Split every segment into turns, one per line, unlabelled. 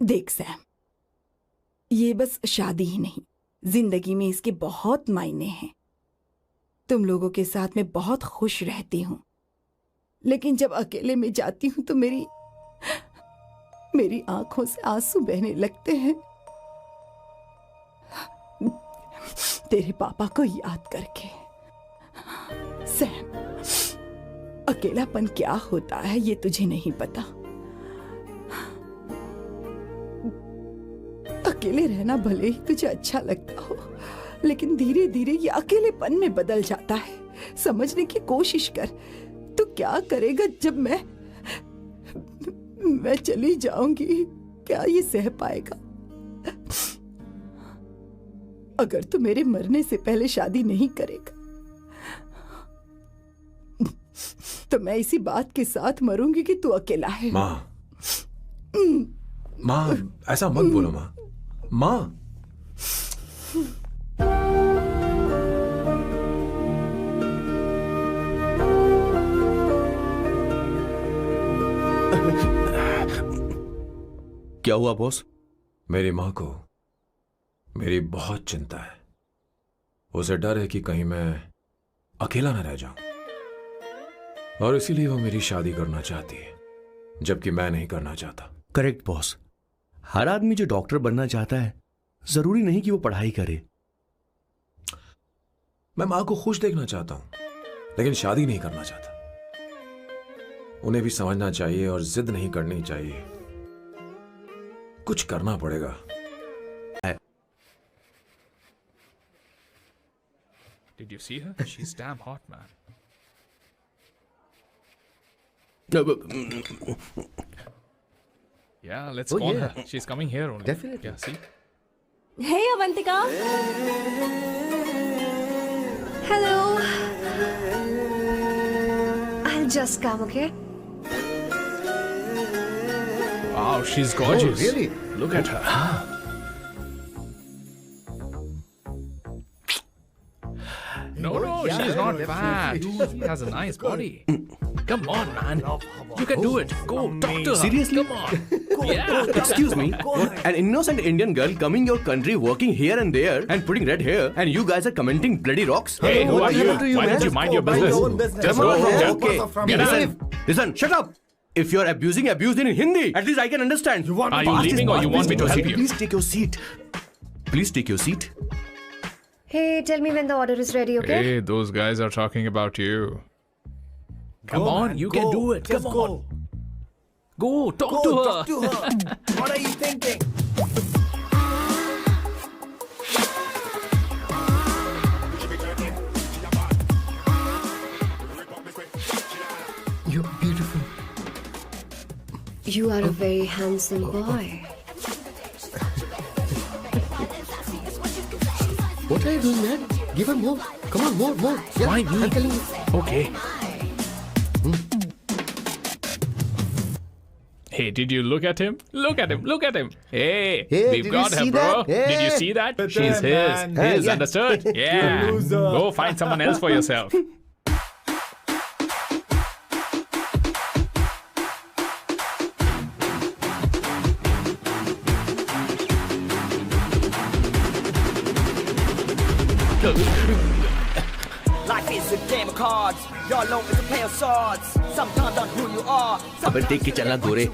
देख सैम, ये बस शादी ही नहीं, जिंदगी में इसके बहुत मायने हैं। तुम लोगों के साथ मैं बहुत खुश रहती हूँ, लेकिन जब अकेले में जाती हूँ तो मेरी आंखों से आंसू बहने लगते हैं, तेरे पापा को याद करके। सैम, अकेलापन क्या होता है ये तुझे नहीं पता। अकेले रहना भले ही तुझे अच्छा लगता हो, लेकिन धीरे धीरे ये अकेलेपन में बदल जाता है। समझने की कोशिश कर। तू क्या करेगा जब मैं चली जाऊंगी? क्या ये सह पाएगा? अगर तू मेरे मरने से पहले शादी नहीं करेगा तो मैं इसी बात के साथ मरूंगी कि तू अकेला है।
माँ, माँ ऐसा मत बोलो माँ। माँ,
क्या हुआ बॉस?
मेरी माँ को मेरी बहुत चिंता है। उसे डर है कि कहीं मैं अकेला न रह जाऊं, और इसीलिए वो मेरी शादी करना चाहती है, जबकि मैं नहीं करना चाहता।
Correct boss. हर आदमी जो डॉक्टर बनना चाहता है, जरूरी नहीं कि वो पढ़ाई करे।
मैं माँ को खुश देखना चाहता हूं, लेकिन शादी नहीं करना चाहता। उन्हें भी समझना चाहिए और जिद नहीं करनी चाहिए। कुछ करना पड़ेगा।
Did you see her? She's damn hot, man. Yeah, let's call her. She's coming here only.
Definitely.
Yeah, see?
Hey, Avantika. Hello. I'll just come, okay?
Wow, she's gorgeous.
Oh, really?
Look at her. No, she's not bad. She has a nice body. Come on, man. You can do it. Go, talk to her.
Seriously?
Come on. Yeah.
Excuse me, an innocent Indian girl coming your country, working here and there, and putting red hair, and you guys are commenting bloody rocks?
Hey, who are you?
happened to you,
Why
man?
don't you mind your
Mind
business?
your own business.
Just
Come
go
on,
from
man.
there.
Okay.
Listen, shut up. If you're abusing, abuse it in Hindi. At least I can understand.
Are you leaving or you want me to help you?
Please take your seat. Please take your seat.
Hey, tell me when the order is ready, okay?
Hey, those guys are talking about you. Come on,
man,
you
go.
can do it.
Just
Come
go.
on. Go, talk to her.
Talk to her. What are you thinking? You're beautiful.
You are a very handsome boy.
What are you doing, man? Give her more. Come on, more. Yeah,
Why me?
I'm telling you.
Okay. Hey, did you look at him? Look at him. Look at him. Hey,
Hey,
we've
did
got
you
her,
see
bro.
that?
Did you
Hey.
see that?
But
She's
then, man.
his.
Yeah.
Understood? Yeah.
loser.
Go find someone else for yourself.
Life is a game of cards. Your loan is a play of swords. Sometimes on who you are.
अबे देख के चलना गोरे.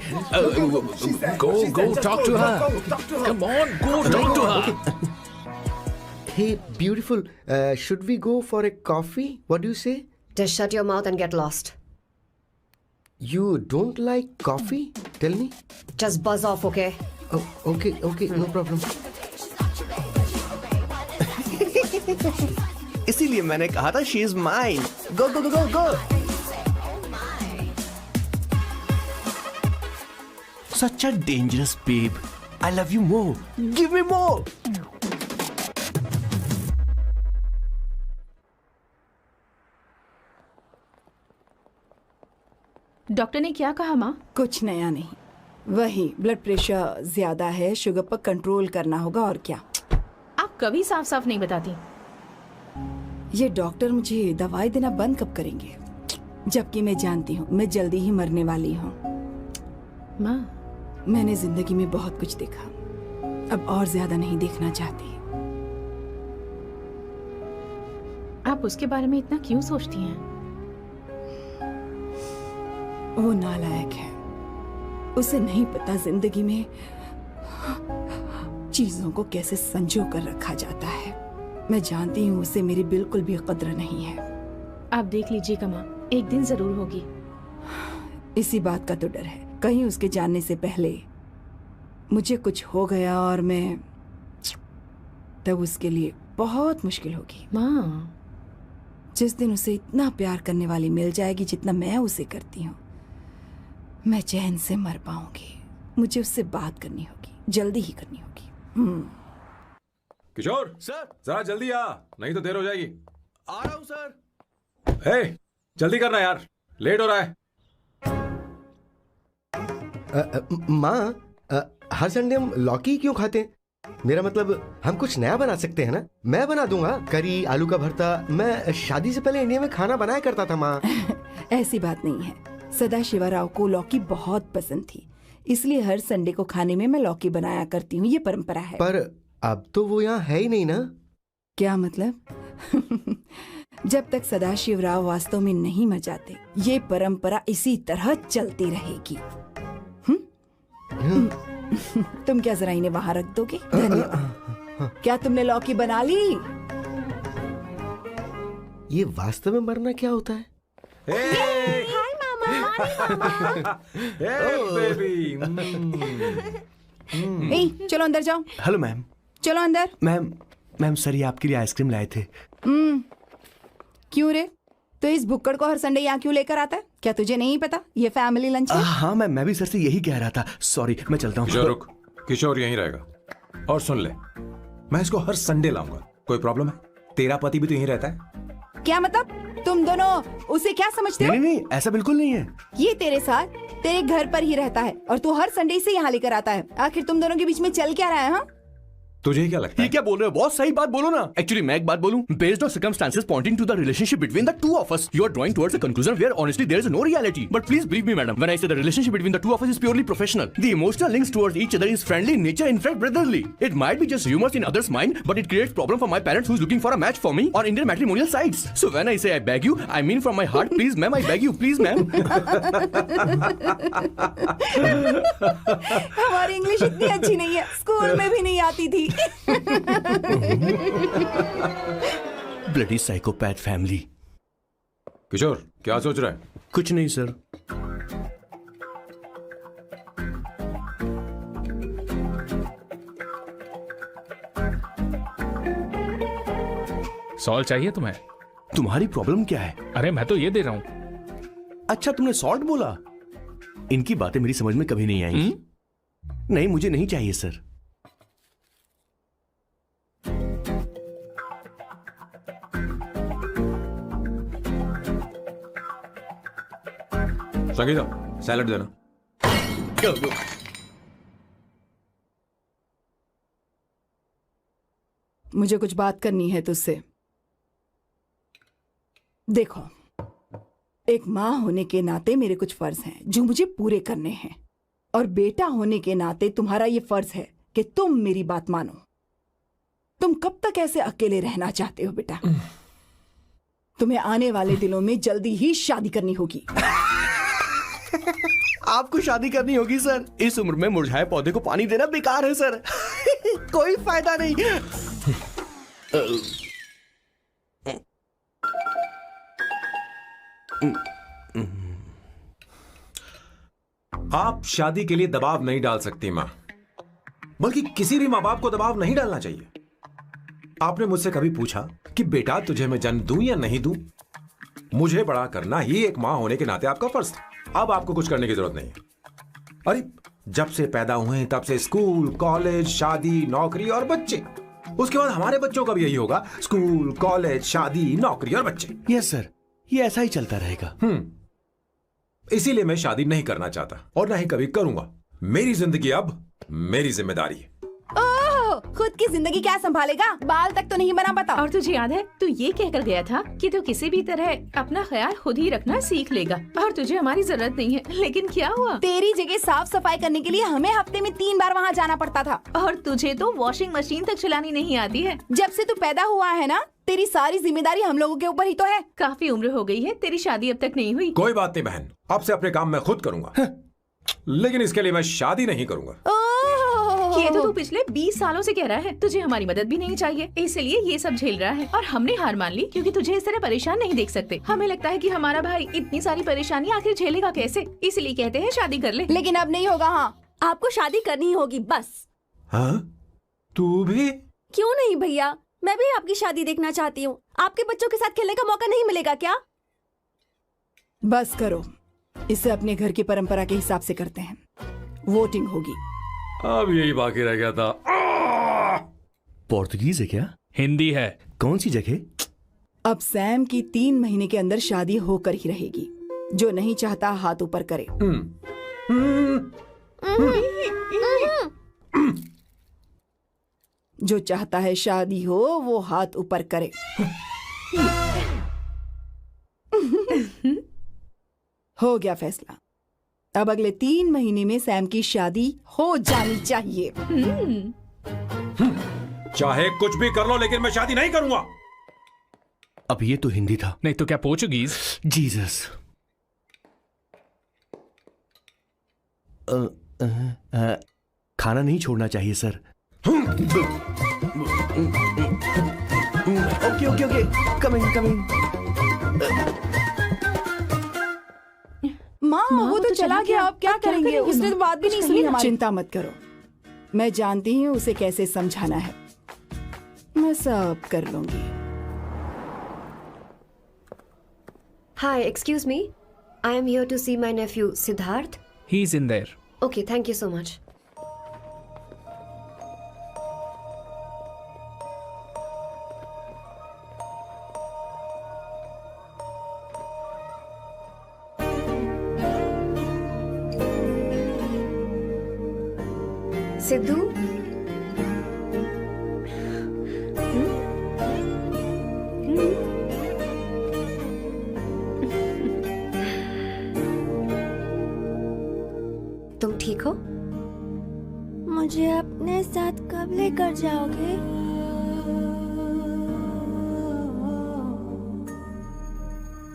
Go, talk to her. Come on, go talk to her.
Hey, beautiful. Should we go for a coffee? What do you say?
Just shut your mouth and get lost.
You don't like coffee? Tell me.
Just buzz off, okay?
Oh, okay, no problem.
इसीलिए मैंने कहा था she is mine. Go, go, go, go, go. Such a dangerous babe. I love you more. Give me more.
Doctor ने क्या कहा माँ?
कुछ नया नहीं, वही ब्लड प्रेशर ज्यादा है, शुगर पर कंट्रोल करना होगा। और क्या?
आप कभी साफ साफ नहीं बताती।
ये डॉक्टर मुझे दवाई देना बंद कब करेंगे? जबकि मैं जानती हूँ मैं जल्दी ही मरने वाली हूँ।
माँ,
मैंने जिंदगी में बहुत कुछ देखा, अब और ज्यादा नहीं देखना चाहती।
आप उसके बारे में इतना क्यों सोचती हैं?
वो नालायक है, उसे नहीं पता जिंदगी में चीजों को कैसे संजो कर रखा जाता है। मैं जानती हूँ उसे मेरी बिल्कुल भी कद्र नहीं है।
आप देख लीजिएगा माँ, एक दिन जरूर होगी।
इसी बात का तो डर है, कहीं उसके जानने से पहले मुझे कुछ हो गया और मैं, तब उसके लिए बहुत मुश्किल होगी।
माँ,
जिस दिन उसे इतना प्यार करने वाली मिल जाएगी जितना मैं उसे करती हूँ, मैं चैन से मर पाऊंगी। मुझे उससे बात करनी होगी, जल्दी ही करनी होगी।
किशोर
सर,
जरा जल्दी आ, नहीं तो देर हो जाएगी।
आ रहा हूँ सर।
हे, जल्दी करना यार, लेट हो रहा है।
माँ, हर संडे हम लौकी क्यों खाते हैं? मेरा मतलब हम कुछ नया बना सकते हैं ना? मैं बना दूंगा करी, आलू का भरता। मैं शादी से पहले इंडिया में खाना बनाया करता था माँ।
ऐसी बात नहीं है, सदाशिवराव को लौकी बहुत पसंद थी, इसलिए हर संडे को खाने में मैं लौकी बनाया करती हूँ। ये परंपरा है।
पर अब तो वो यहाँ है ही नहीं ना।
क्या मतलब? जब तक सदाशिवराव वास्तव में नहीं मर जाते, ये परंपरा इसी तरह चलती रहेगी। तुम क्या जरा इन्हें वहां रख दोगे? धन्यवाद। क्या तुमने लौकी बना ली?
ये वास्तव में मरना क्या होता है?
हाय मामा।
बेबी।
चलो अंदर जाओ।
Hello ma'am.
चलो अंदर।
मैम सर, ये आपके लिए आइसक्रीम लाए थे।
क्यों रे? तो इस भुक्कड़ को हर संडे यहाँ क्यों लेकर आता है? क्या तुझे नहीं पता ये फैमिली लंच है?
हाँ मैम, मैं भी सर से यही कह रहा था। सॉरी, मैं चलता हूँ।
किशोर रुक, किशोर यहीं रहेगा। और सुन ले, मैं इसको हर संडे लाऊंगा। कोई प्रॉब्लम है? तेरा पति भी तो यहीं रहता है।
क्या मतलब? तुम दोनों उसे क्या समझते हो?
नहीं, ऐसा बिल्कुल नहीं है।
ये तेरे साथ तेरे घर पर ही रहता है और तू हर संडे से यहाँ लेकर आता है। आखिर तुम दोनों के बीच में चल क्या रहा है? हाँ,
तुझे क्या लगता
ये
है?
क्या बोल रहे हो बॉस? सही बात बोलो ना। एक्चुअली मैं एक बात बोलूं, based on circumstances pointing to the relationship between the two of us, you are drawing towards a conclusion where honestly there is no reality. But please believe me madam, when I say the relationship between the two of us is purely professional. The emotional links towards each other is friendly in nature, in fact brotherly. It might be just humours in others mind, but it creates problem for my parents who is looking for a match for me on Indian matrimonial sites. So when I say I beg you, I mean from my heart, please ma'am, I beg you, please ma'am.
हमारी English इतनी अच्छी नहीं है, school में भी नहीं आती थी।
Bloody psychopath family.
किशोर क्या सोच रहा है?
कुछ नहीं सर।
सॉल्ट चाहिए तुम्हें?
तुम्हारी प्रॉब्लम क्या है?
अरे मैं तो ये दे रहा हूं।
अच्छा, तुमने सॉल्ट बोला? इनकी बातें मेरी समझ में कभी नहीं आएंगी। नहीं, मुझे नहीं चाहिए सर।
संगीता, सैलड देना।
मुझे कुछ बात करनी है तुझसे। देखो, एक माँ होने के नाते मेरे कुछ फर्ज हैं जो मुझे पूरे करने हैं, और बेटा होने के नाते तुम्हारा ये फर्ज है कि तुम मेरी बात मानो। तुम कब तक ऐसे अकेले रहना चाहते हो बेटा? तुम्हें आने वाले दिनों में जल्दी ही शादी करनी होगी।
आपको शादी करनी होगी सर? इस उम्र में मुरझाए पौधे को पानी देना बेकार है सर। कोई फायदा नहीं।
आप शादी के लिए दबाव नहीं डाल सकती मां, बल्कि किसी भी मां बाप को दबाव नहीं डालना चाहिए। आपने मुझसे कभी पूछा कि बेटा तुझे मैं जन्म दूं या नहीं दूं? मुझे बड़ा करना ही एक मां होने के नाते आपका फर्ज था। अब आपको कुछ करने की जरूरत नहीं है। अरे जब से पैदा हुए तब से स्कूल, कॉलेज, शादी, नौकरी और बच्चे। उसके बाद हमारे बच्चों का भी यही होगा, स्कूल, कॉलेज, शादी, नौकरी और बच्चे।
यस सर, ये ऐसा ही चलता रहेगा।
इसीलिए मैं शादी नहीं करना चाहता और ना ही कभी करूंगा। मेरी जिंदगी अब मेरी जिम्मेदारी है।
ओह, खुद की जिंदगी क्या संभालेगा? बाल तक तो नहीं बना पता।
और तुझे याद है तू ये कहकर गया था कि तू किसी भी तरह अपना ख्याल खुद ही रखना सीख लेगा और तुझे हमारी जरूरत नहीं है, लेकिन क्या हुआ?
तेरी जगह साफ सफाई करने के लिए हमें हफ्ते में 3 बार वहाँ जाना पड़ता था।
और तुझे तो वॉशिंग मशीन तक चलानी नहीं आती है।
जब से तू पैदा हुआ है ना, तेरी सारी जिम्मेदारी हम लोगों के ऊपर ही तो है।
काफी उम्र हो गई है, तेरी शादी अब तक नहीं हुई।
कोई बात नहीं बहन, अब से अपने काम मैं खुद करूंगा, लेकिन इसके लिए मैं शादी नहीं करूंगा।
ये तो तू पिछले 20 सालों से कह रहा है। तुझे हमारी मदद भी नहीं चाहिए, इसलिए ये सब झेल रहा है। और हमने हार मान ली क्योंकि तुझे इस तरह परेशान नहीं देख सकते। हमें लगता है कि हमारा भाई इतनी सारी परेशानी आखिर झेलेगा कैसे, इसलिए कहते हैं शादी कर ले।
लेकिन अब नहीं होगा। हाँ,
आपको शादी करनी होगी बस।
हाँ? तू भी?
क्यों नहीं भैया, मैं भी आपकी शादी देखना चाहती हूँ। आपके बच्चों के साथ खेलने का मौका नहीं मिलेगा क्या?
बस करो, इसे अपने घर की परंपरा के हिसाब से करते हैं। वोटिंग होगी।
अब यही बाकी रह गया था।
पोर्तुगीज है क्या?
हिंदी है।
कौन सी जगह?
अब सैम की 3 महीने के अंदर शादी होकर ही रहेगी। जो नहीं चाहता हाथ ऊपर करे। जो चाहता है शादी हो वो हाथ ऊपर करे। हो गया फैसला। अब अगले 3 महीने में सैम की शादी हो जानी चाहिए।
चाहे कुछ भी कर लो, लेकिन मैं शादी नहीं करूंगा।
अब ये तो हिंदी था।
नहीं तो क्या पोर्चुगीज?
जीसस। खाना नहीं छोड़ना चाहिए sir. Okay okay okay, coming coming.
माँ वो तो चला गया, अब क्या करेंगे? उसने तो बात भी नहीं सुनी हमारी। चिंता मत करो, मैं जानती हूँ उसे कैसे समझाना है। मैं सब कर लूंगी।
Hi, excuse me. I am here to see my nephew Siddharth.
He's in there.
Okay, thank you so much. Sidhu, तुम ठीक हो?
मुझे अपने साथ कब लेकर जाओगे?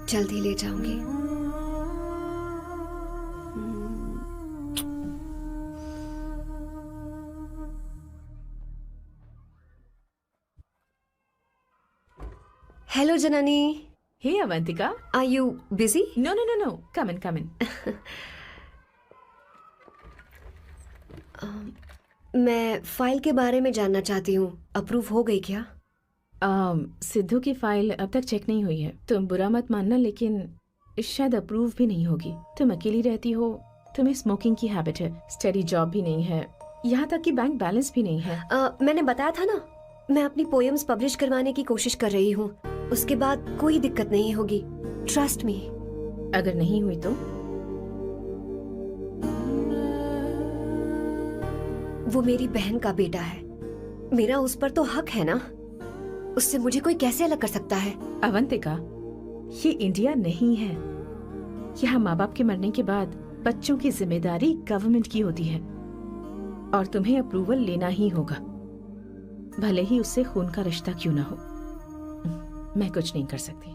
जल्दी ले जाऊंगी। Hello, Janani.
Hey, Avantika.
Are you busy?
No. Come in.
मैं फाइल के बारे में जानना चाहती हूँ। अप्रूव हो गई क्या?
सिद्धू की फाइल अब तक चेक नहीं हुई है। तुम बुरा मत मानना, लेकिन शायद अप्रूव भी नहीं होगी। तुम अकेली रहती हो, तुम्हें स्मोकिंग की हैबिट है, स्टडी जॉब भी नहीं है, यहाँ तक कि बैंक बैलेंस भी नहीं है।
मैंने बताया था ना, मैं अपनी पोएम्स पब्लिश करवाने की कोशिश कर रही हूँ। उसके बाद कोई दिक्कत नहीं होगी, ट्रस्ट मी।
अगर नहीं हुई तो?
वो मेरी बहन का बेटा है, मेरा उस पर तो हक है ना। उससे मुझे कोई कैसे अलग कर सकता है?
अवंतिका, ये इंडिया नहीं है। यहाँ माँ बाप के मरने के बाद बच्चों की जिम्मेदारी गवर्नमेंट की होती है और तुम्हें अप्रूवल लेना ही होगा, भले ही उससे खून का रिश्ता क्यों ना हो। मैं कुछ नहीं कर सकती।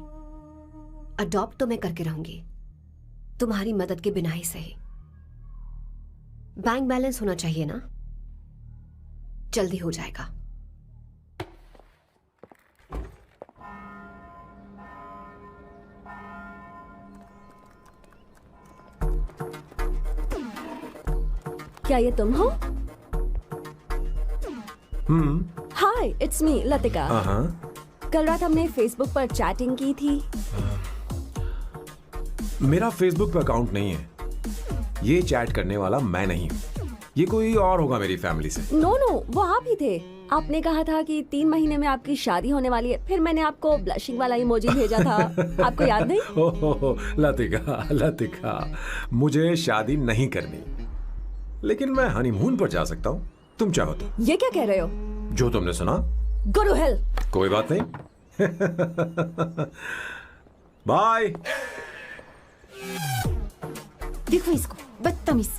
अडॉप्ट तो मैं करके रहूंगी, तुम्हारी मदद के बिना ही सही। बैंक बैलेंस होना चाहिए ना, जल्दी हो जाएगा।
क्या ये तुम हो? हाय, इट्स मी लतिका। कल रात हमने फेसबुक पर चैटिंग की थी।
मेरा फेसबुक पे अकाउंट नहीं है। ये चैट करने वाला मैं नहीं हूँ, ये कोई और होगा मेरी फैमिली से।
नो, वो आप ही थे। आपने कहा था कि 3 महीने में आपकी शादी होने वाली है, फिर मैंने आपको ब्लशिंग वाला इमोजी भेजा था। आपको याद नहीं?
ओहो, लतिका, मुझे शादी नहीं करनी, लेकिन मैं हनीमून पर जा सकता हूँ, तुम चाहो तो।
ये क्या कह रहे हो?
जो तुमने सुना।
Go to hell.
कोई बात नहीं। बाय।
देखो इसको, बदतमीज।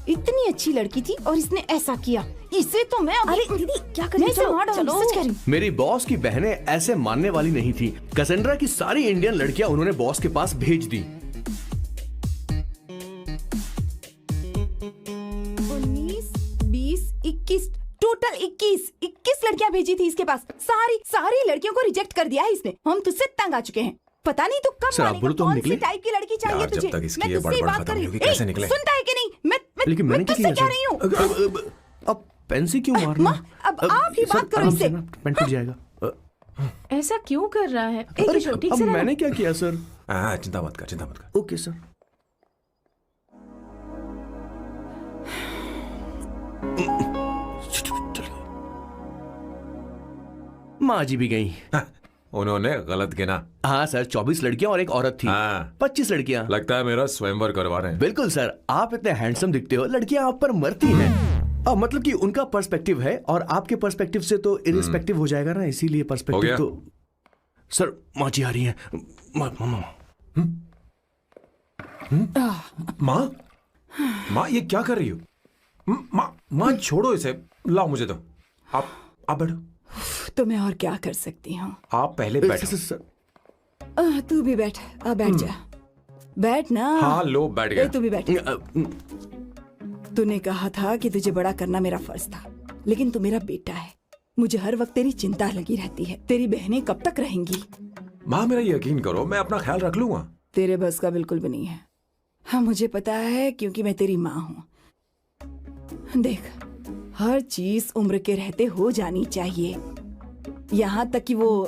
इतनी अच्छी लड़की थी और इसने ऐसा किया। इसे तो मैं
अरे दीदी क्या कर रही
चलो,
हो?
चलो, सच कह रही हूँ।
मेरी बॉस की बहनें ऐसे मानने वाली नहीं थी। कैसेंड्रा की सारी इंडियन लड़कियां उन्होंने बॉस के पास भेज दी।
19, 20, 21 टोटल 21 लड़कियां भेजी थी इसके पास। सारी लड़कियों को रिजेक्ट कर दिया है इसने। हम तुझसे तंग आ चुके हैं। पता नहीं तो कब
सर, आप
मानेगा,
बोलो तो हम
कौन सी
निकले?
टाइप की लड़की चाहिए
यार, जब
तुझे?
तक इसकी
मैं
ये
तुझसे ही
बड़बड़
बात
खत्म
कर रही
नहीं
हूँ।
होगी, कैसे निकले?
सुनता है कि नहीं?
लेकिन
मैं
मैंने क्या
तुझसे
किया
कह रही हूँ।
सर? अब पेंसी क्यों मारना?
माँ, अब आप ही
सर,
बात करो
आराम
इससे।
से ना, पेन टूट जाएगा।
ऐसा क्यों कर रहा है?
अरे, अब मैंने क्या किया सर?
चिंता मत कर।
Okay sir. माँ जी भी गई।
उन्होंने गलत गिना।
हाँ सर, 24 लड़कियां और एक औरत थी।
हाँ।
25 लड़कियां।
लगता है मेरा स्वयंवर करवा रहे हैं।
बिल्कुल सर, आप इतने हैंडसम दिखते हो, लड़कियां आप पर मरती हैं। मतलब कि उनका पर्सपेक्टिव है और आपके पर्सपेक्टिव से तो इरिस्पेक्टिव हो जाएगा ना, इसीलिए
हो
पर्सपेक्टिव
गया?
तो। सर, माँ जी आ रही हैं।
माँ ये क्या कर रही हो? माँ छोड़ो इसे, लाओ मुझे दो। आप बैठो।
तो मैं और क्या कर सकती हूँ?
आप पहले बैठो।
सर,
तू भी बैठ। बैठ जा। बैठ ना।
हाँ लो, बैठ गया।
तू भी बैठ। तूने कहा था कि तुझे बड़ा करना मेरा फर्ज था, लेकिन तू मेरा बेटा है। मुझे हर वक्त तेरी चिंता लगी रहती है। तेरी बहनें कब तक रहेंगी?
माँ मेरा यकीन करो, मैं अपना ख्याल रख लूंगा।
तेरे बस का बिल्कुल भी नहीं है। हाँ मुझे पता है, क्योंकि मैं तेरी माँ हूँ। देख, हर चीज उम्र के रहते हो जानी चाहिए, यहाँ तक कि वो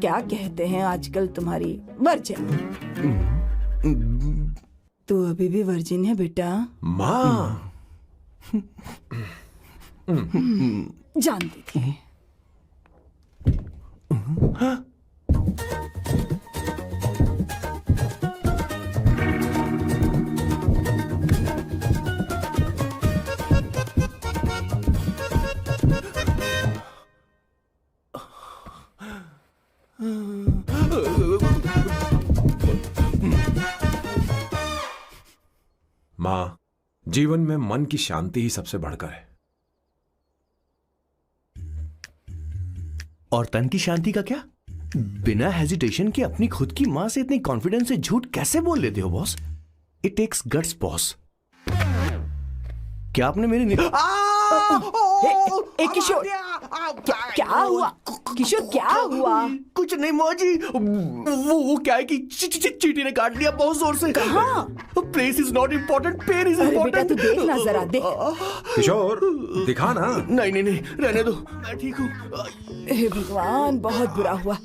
क्या कहते हैं आजकल तुम्हारी वर्जिन। तू अभी भी वर्जिन है बेटा?
माँ
जानती थी।
माँ, जीवन में मन की शांति ही सबसे बढ़कर है।
और तन की शांति का क्या? बिना हेजिटेशन के अपनी खुद की माँ से इतनी कॉन्फिडेंस से झूठ कैसे बोल लेते हो boss? It takes guts boss. क्या आपने मेरी
किशोर, क्या हुआ? किशोर क्या हुआ?
कुछ नहीं मौजी, वो क्या है कि चींटी ने काट लिया बहुत जोर से।
कहाँ?
Place is not important, pen is
अरे बेटा
इम्पोर्टेंट।
तू देख ना जरा, देख।
किशोर दिखा ना।
नहीं, रहने दो, मैं ठीक हूँ।
हे भगवान, बहुत बुरा हुआ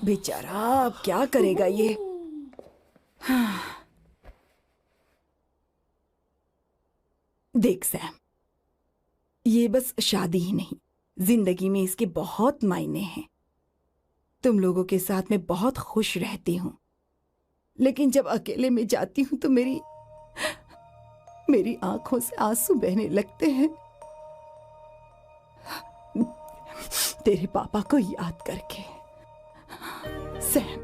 बेचारा। अब क्या करेगा ये? देख सैम, ये बस शादी ही नहीं, जिंदगी में इसके बहुत मायने हैं। तुम लोगों के साथ मैं बहुत खुश रहती हूँ, लेकिन जब अकेले में जाती हूँ तो मेरी आंखों से आंसू बहने लगते हैं, तेरे पापा को याद करके। सैम,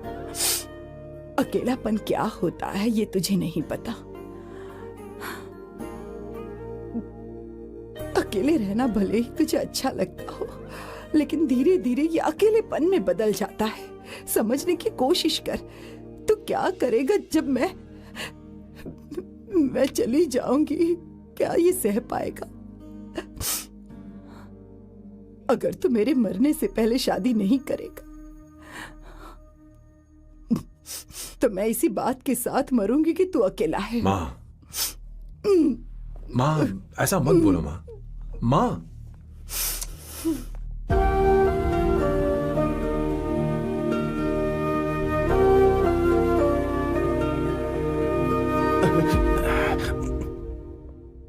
अकेलापन क्या होता है ये तुझे नहीं पता। अकेले रहना भले ही तुझे अच्छा लगता हो, लेकिन धीरे धीरे ये अकेलेपन में बदल जाता है। समझने की कोशिश कर। तू क्या करेगा जब मैं चली जाऊंगी? क्या ये सह पाएगा? अगर तू मेरे मरने से पहले शादी नहीं करेगा तो मैं इसी बात के साथ मरूंगी कि तू अकेला है।
माँ ऐसा मत बोलो माँ। माँ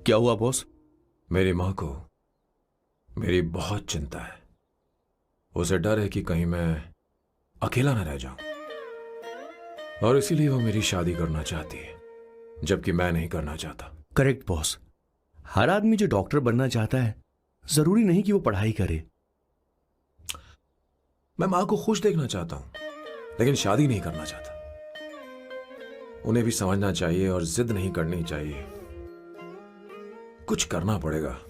क्या हुआ बॉस?
मेरी माँ को मेरी बहुत चिंता है। उसे डर है कि कहीं मैं अकेला न रह जाऊं, और इसीलिए वो मेरी शादी करना चाहती है, जबकि मैं नहीं करना चाहता।
Correct boss. हर आदमी जो डॉक्टर बनना चाहता है जरूरी नहीं कि वो पढ़ाई करे।
मैं मां को खुश देखना चाहता हूं, लेकिन शादी नहीं करना चाहता। उन्हें भी समझना चाहिए और जिद नहीं करनी चाहिए। कुछ करना पड़ेगा।